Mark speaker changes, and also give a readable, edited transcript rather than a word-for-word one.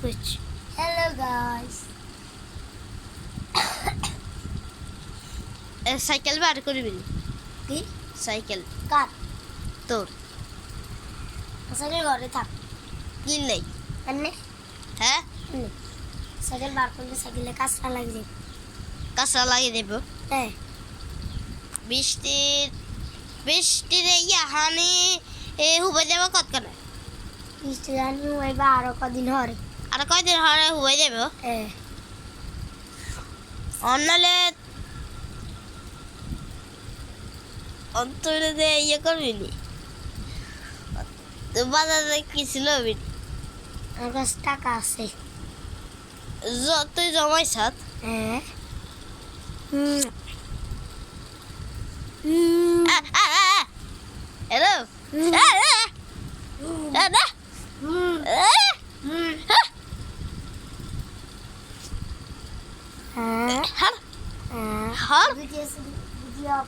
Speaker 1: which
Speaker 2: Hello guys.
Speaker 1: Cycle বার করবি
Speaker 2: কি
Speaker 1: cycle
Speaker 2: কার
Speaker 1: তোর
Speaker 2: সাইকেল ঘরে থাক
Speaker 1: কিনলেই
Speaker 2: এনে
Speaker 1: হ্যাঁ
Speaker 2: এনে সাইকেল বার করলে সাইকেলে কাঁচরা লাগে যাবে
Speaker 1: কাঁচরা লাগিয়ে দেব
Speaker 2: হ্যাঁ
Speaker 1: বৃষ্টির ইয়া হানি হুবাই দেব কত করে
Speaker 2: বৃষ্টি জানি হইবা আরো কদিন হরে
Speaker 1: আর কয়দিন হরে হুবাই দেব
Speaker 2: হ্যাঁ
Speaker 1: অন্যলে অন্তরে যে ইয়ে করবি নি তো বাজারে কিছু লবি
Speaker 2: আমার কাছে টাকা আছে
Speaker 1: তুই জমাইছ
Speaker 2: হ্যাঁ
Speaker 1: হ্যালো দাদা
Speaker 2: হ্যাঁ
Speaker 1: হর
Speaker 2: ভিডিও অফ